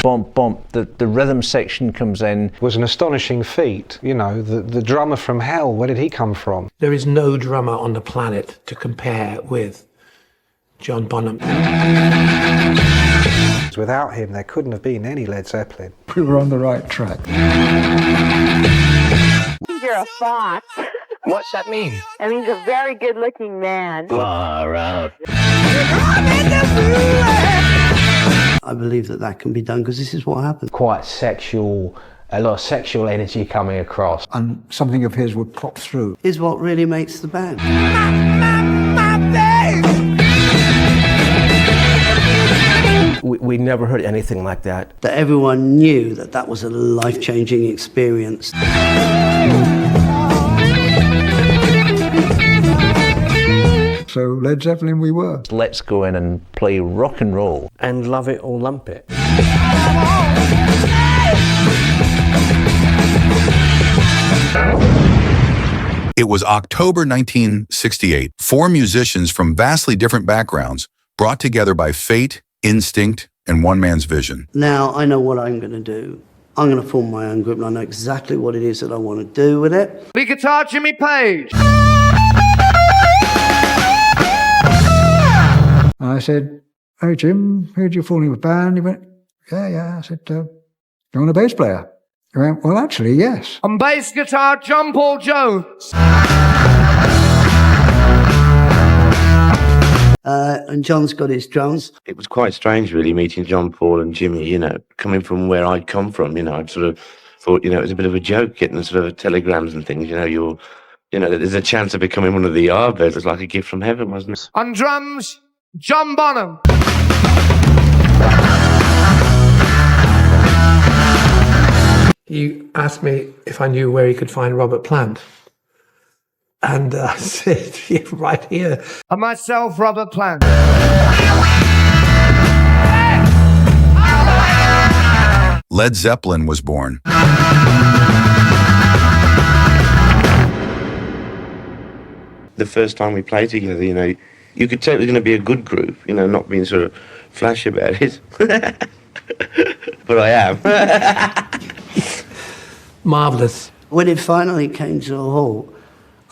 bump, bump, the rhythm section comes in. It was an astonishing feat. You know, the drummer from hell, where did he come from? There is no drummer on the planet to compare with John Bonham. Without him, there couldn't have been any Led Zeppelin. We were on the right track. You're a fox. What's that mean? I mean, he's a very good-looking man. Far out. I believe that can be done because this is what happened. Quite sexual, a lot of sexual energy coming across. And something of his would pop through. Is what really makes the band. We never heard anything like that. That everyone knew that was a life-changing experience. So Led Zeppelin we were. Let's go in and play rock and roll. And love it or lump it. It was October 1968. 4 musicians from vastly different backgrounds brought together by fate, instinct, and one man's vision. Now I know what I'm going to do. I'm going to form my own group and I know exactly what it is that I want to do with it. Lead guitar, Jimmy Page. I said, "Hey Jim, heard you're forming a band." He went, yeah. I said, "You want a bass player?" He went, "Well, actually, yes." On bass guitar, John Paul Jones. And John's got his drums. It was quite strange, really, meeting John Paul and Jimmy, you know, coming from where I'd come from, you know, I'd sort of thought, you know, it was a bit of a joke getting sort of telegrams and things, you know, there's a chance of becoming one of the Yardbirds. It was like a gift from heaven, wasn't it? On drums, John Bonham. He asked me if I knew where he could find Robert Plant. And I said, yeah, right here. And myself, Robert Plant. Led Zeppelin was born. The first time we played together, you know, you could tell it was going to be a good group, you know, not being sort of flashy about it. But I am. Marvellous. When it finally came to a halt,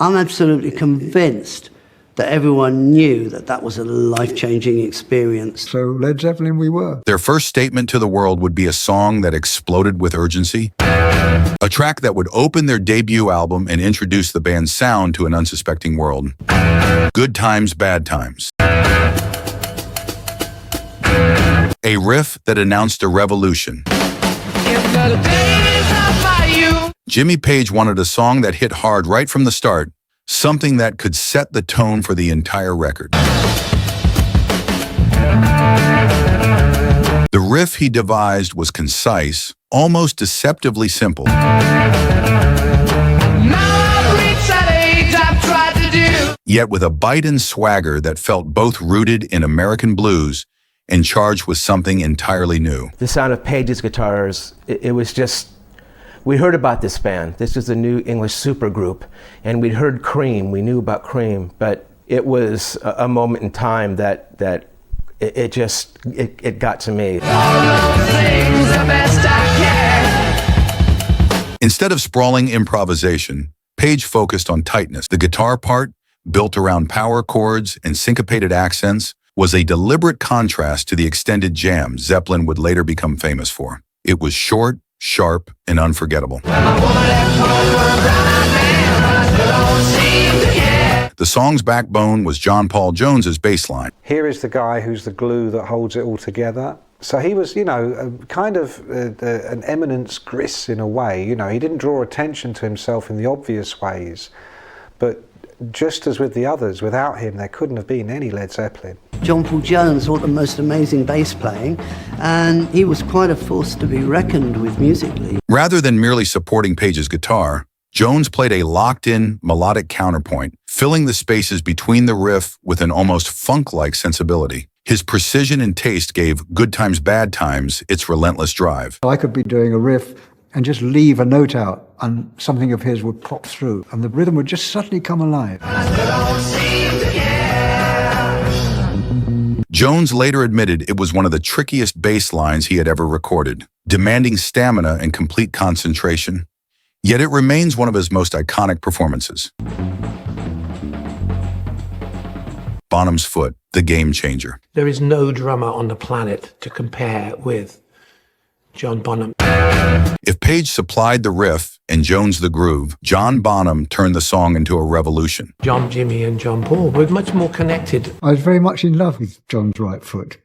I'm absolutely convinced that everyone knew that was a life-changing experience. So Led Zeppelin we were. Their first statement to the world would be a song that exploded with urgency, a track that would open their debut album and introduce the band's sound to an unsuspecting world. Good Times, Bad Times. A riff that announced a revolution. Jimmy Page wanted a song that hit hard right from the start, something that could set the tone for the entire record. The riff he devised was concise, almost deceptively simple. Yet with a bite and swagger that felt both rooted in American blues and charged with something entirely new. The sound of Page's guitars, it was just, we heard about this band. This is a new English supergroup, and we'd heard Cream, we knew about Cream, but it was a moment in time that it got to me. Instead of sprawling improvisation, Page focused on tightness. The guitar part, built around power chords and syncopated accents, was a deliberate contrast to the extended jam Zeppelin would later become famous for. It was short, sharp, and unforgettable. The song's backbone was John Paul Jones's bass line. Here is the guy who's the glue that holds it all together. So he was, you know, kind of an eminence gris in a way. You know, he didn't draw attention to himself in the obvious ways, but just as with the others, without him there couldn't have been any Led Zeppelin. John Paul Jones taught the most amazing bass playing, and he was quite a force to be reckoned with musically. Rather than merely supporting Page's guitar, Jones played a locked-in, melodic counterpoint, filling the spaces between the riff with an almost funk-like sensibility. His precision and taste gave Good Times, Bad Times its relentless drive. I could be doing a riff and just leave a note out and something of his would pop through and the rhythm would just suddenly come alive. Jones later admitted it was one of the trickiest bass lines he had ever recorded, demanding stamina and complete concentration. Yet it remains one of his most iconic performances. Bonham's Foot, the game changer. There is no drummer on the planet to compare with John Bonham. If Page supplied the riff and Jones the groove, John Bonham turned the song into a revolution. John, Jimmy, and John Paul were much more connected. I was very much in love with John's right foot.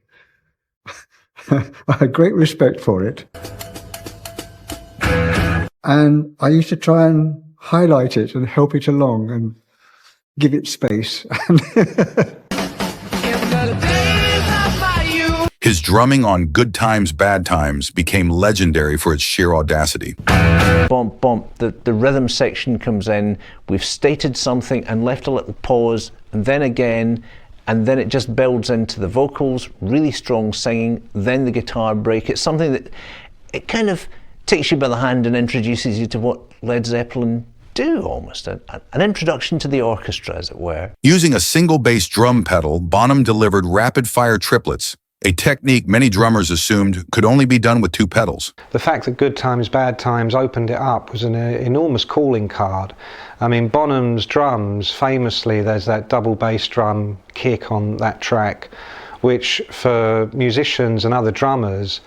I had great respect for it. And I used to try and highlight it and help it along and give it space. His drumming on Good Times, Bad Times became legendary for its sheer audacity. Bump, bump, the rhythm section comes in, we've stated something and left a little pause, and then again, and then it just builds into the vocals, really strong singing, then the guitar break. It's something that, it kind of takes you by the hand and introduces you to what Led Zeppelin do, almost, an introduction to the orchestra, as it were. Using a single bass drum pedal, Bonham delivered rapid-fire triplets, a technique many drummers assumed could only be done with two pedals. The fact that Good Times, Bad Times opened it up was an enormous calling card. I mean, Bonham's drums, famously, there's that double bass drum kick on that track, which for musicians and other drummers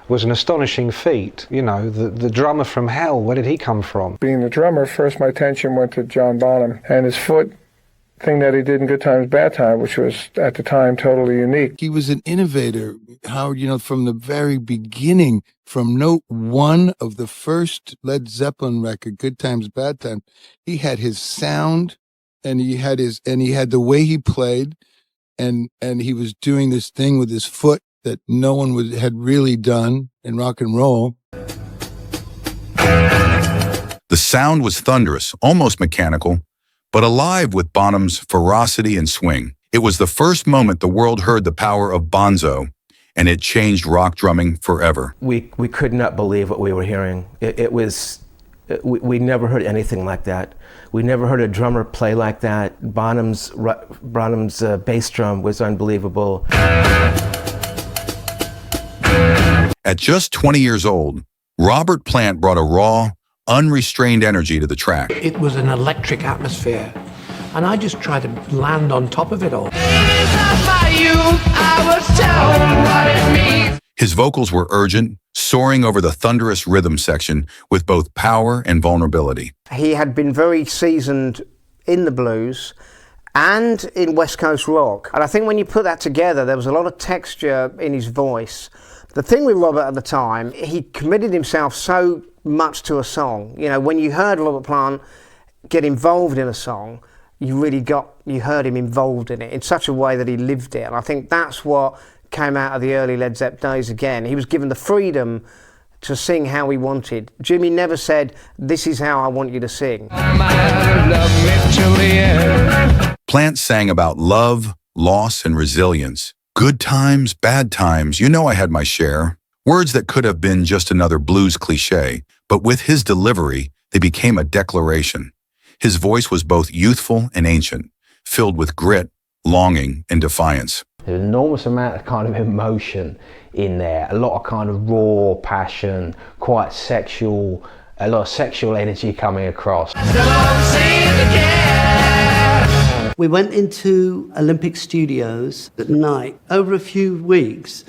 was an astonishing feat. You know, the drummer from hell, where did he come from? Being the drummer, first my attention went to John Bonham and his foot thing that he did in Good Times, Bad Times, which was at the time totally unique. He was an innovator, Howard, you know, from the very beginning, from note one of the first Led Zeppelin record, Good Times, Bad Times. He had his sound and he had the way he played, and he was doing this thing with his foot that no one had really done in rock and roll. The sound was thunderous, almost mechanical, but alive with Bonham's ferocity and swing. It was the first moment the world heard the power of bonzo, and it changed rock drumming forever. We could not believe what we were hearing. We never heard anything like that. We never heard a drummer play like that. Bonham's bass drum was unbelievable. At just 20 years old, Robert Plant brought a raw, unrestrained energy to the track. It was an electric atmosphere, and I just tried to land on top of it all. His vocals were urgent, soaring over the thunderous rhythm section with both power and vulnerability. He had been very seasoned in the blues and in West Coast rock, and I think when you put that together, there was a lot of texture in his voice. The thing with Robert at the time, he committed himself so much to a song. You know, when you heard Robert Plant get involved in a song, you heard him involved in it in such a way that he lived it. And I think that's what came out of the early Led Zeppelin days again. He was given the freedom to sing how he wanted. Jimmy never said, "This is how I want you to sing." Plant sang about love, loss, and resilience. Good times, bad times, you know I had my share. Words that could have been just another blues cliche, but with his delivery, they became a declaration. His voice was both youthful and ancient, filled with grit, longing, and defiance. There's an enormous amount of kind of emotion in there, a lot of kind of raw passion, quite sexual, a lot of sexual energy coming across. We went into Olympic Studios at night over a few weeks.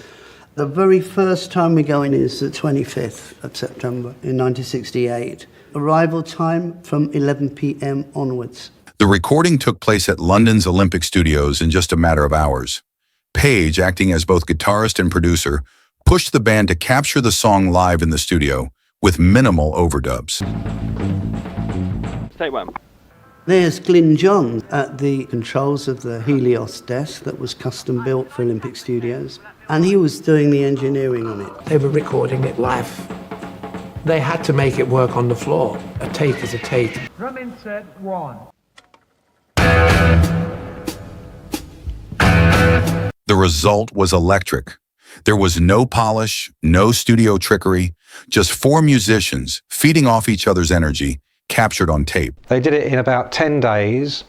The very first time we go in is the 25th of September in 1968. Arrival time from 11 p.m. onwards. The recording took place at London's Olympic Studios in just a matter of hours. Page, acting as both guitarist and producer, pushed the band to capture the song live in the studio with minimal overdubs. Take one. There's Glyn John at the controls of the Helios desk that was custom built for Olympic Studios, and he was doing the engineering on it. They were recording it live. They had to make it work on the floor. A take is a take. Drum in set one. The result was electric. There was no polish, no studio trickery, just four musicians feeding off each other's energy, captured on tape. They did it in about 10 days.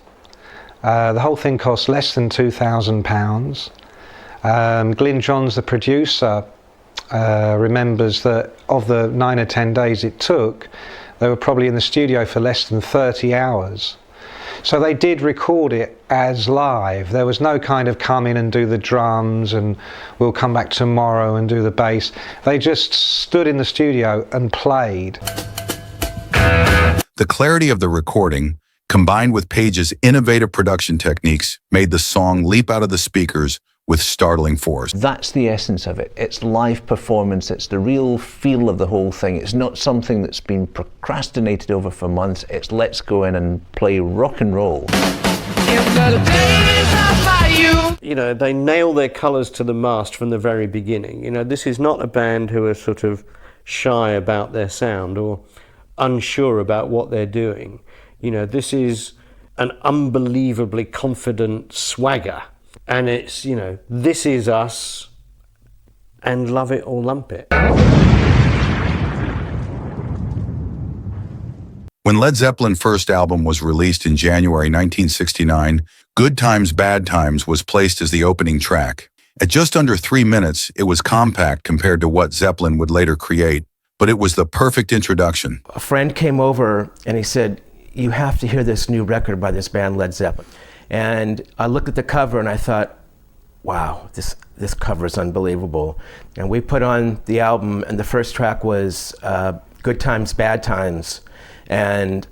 The whole thing cost less than £2,000. Glyn Johns, the producer, remembers that of the 9 or 10 days it took, they were probably in the studio for less than 30 hours. So they did record it as live. There was no kind of come in and do the drums and we'll come back tomorrow and do the bass. They just stood in the studio and played. The clarity of the recording, combined with Page's innovative production techniques, made the song leap out of the speakers with startling force. That's the essence of it. It's live performance. It's the real feel of the whole thing. It's not something that's been procrastinated over for months. It's let's go in and play rock and roll. You know, they nail their colours to the mast from the very beginning. You know, this is not a band who are sort of shy about their sound or unsure about what they're doing. You know, this is an unbelievably confident swagger. And it's, you know, this is us and love it or lump it. When Led Zeppelin's first album was released in January 1969, Good Times, Bad Times was placed as the opening track. At just under 3 minutes, it was compact compared to what Zeppelin would later create, but it was the perfect introduction. A friend came over and he said, "You have to hear this new record by this band, Led Zeppelin." And I looked at the cover and I thought, wow, this cover is unbelievable. And we put on the album and the first track was Good Times, Bad Times. And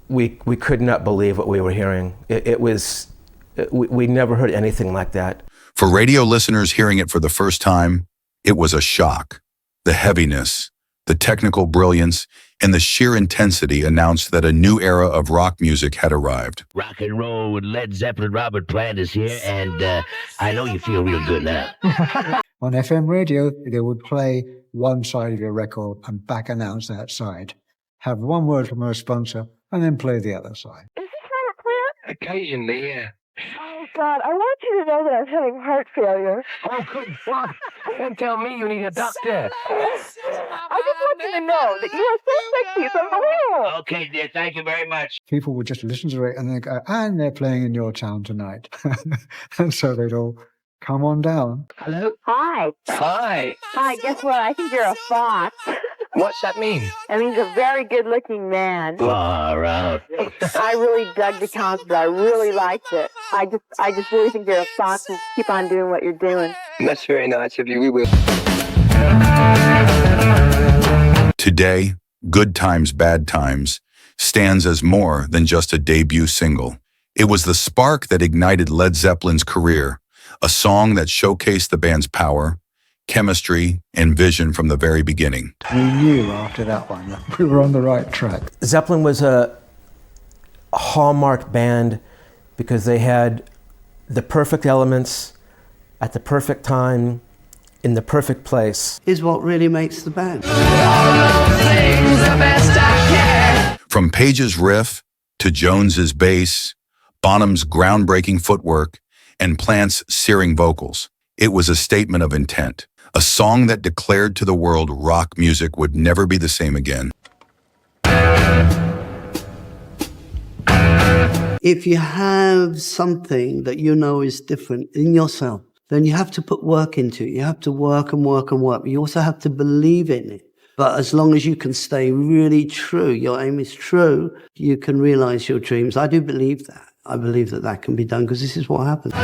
we could not believe what we were hearing. We never heard anything like that. For radio listeners hearing it for the first time, it was a shock. The heaviness, the technical brilliance, and the sheer intensity announced that a new era of rock music had arrived. Rock and roll with Led Zeppelin. Robert Plant is here, and I know you feel real good now. On FM radio, they would play one side of your record and back announce that side. Have one word from a sponsor, and then play the other side. Is this Robert Plant? Occasionally, yeah. Oh, God, I want you to know that I'm having heart failure. Oh, good God. Don't tell me you need a doctor. I just want you to know that you are so sexy. It's unbelievable. Okay, dear, thank you very much. People would just listen to it and they go, and they're playing in your town tonight. And so they'd all come on down. Hello? Hi. Hi. Hi, guess what? I think you're a fox. What's that mean? That means a very good-looking man. Far out. I really dug the concert. I really liked it. I just really think you're a fox and keep on doing what you're doing. That's very nice of you. We will. Today, Good Times, Bad Times stands as more than just a debut single. It was the spark that ignited Led Zeppelin's career, a song that showcased the band's power, chemistry, and vision from the very beginning. We knew after that one that we were on the right track. Zeppelin was a hallmark band because they had the perfect elements at the perfect time in the perfect place. Is what really makes the band. From Page's riff to Jones's bass, Bonham's groundbreaking footwork, and Plant's searing vocals, it was a statement of intent. A song that declared to the world rock music would never be the same again. If you have something that you know is different in yourself, then you have to put work into it. You have to work and work and work. You also have to believe in it. But as long as you can stay really true, your aim is true, you can realize your dreams. I do believe that. I believe that that can be done because this is what happens.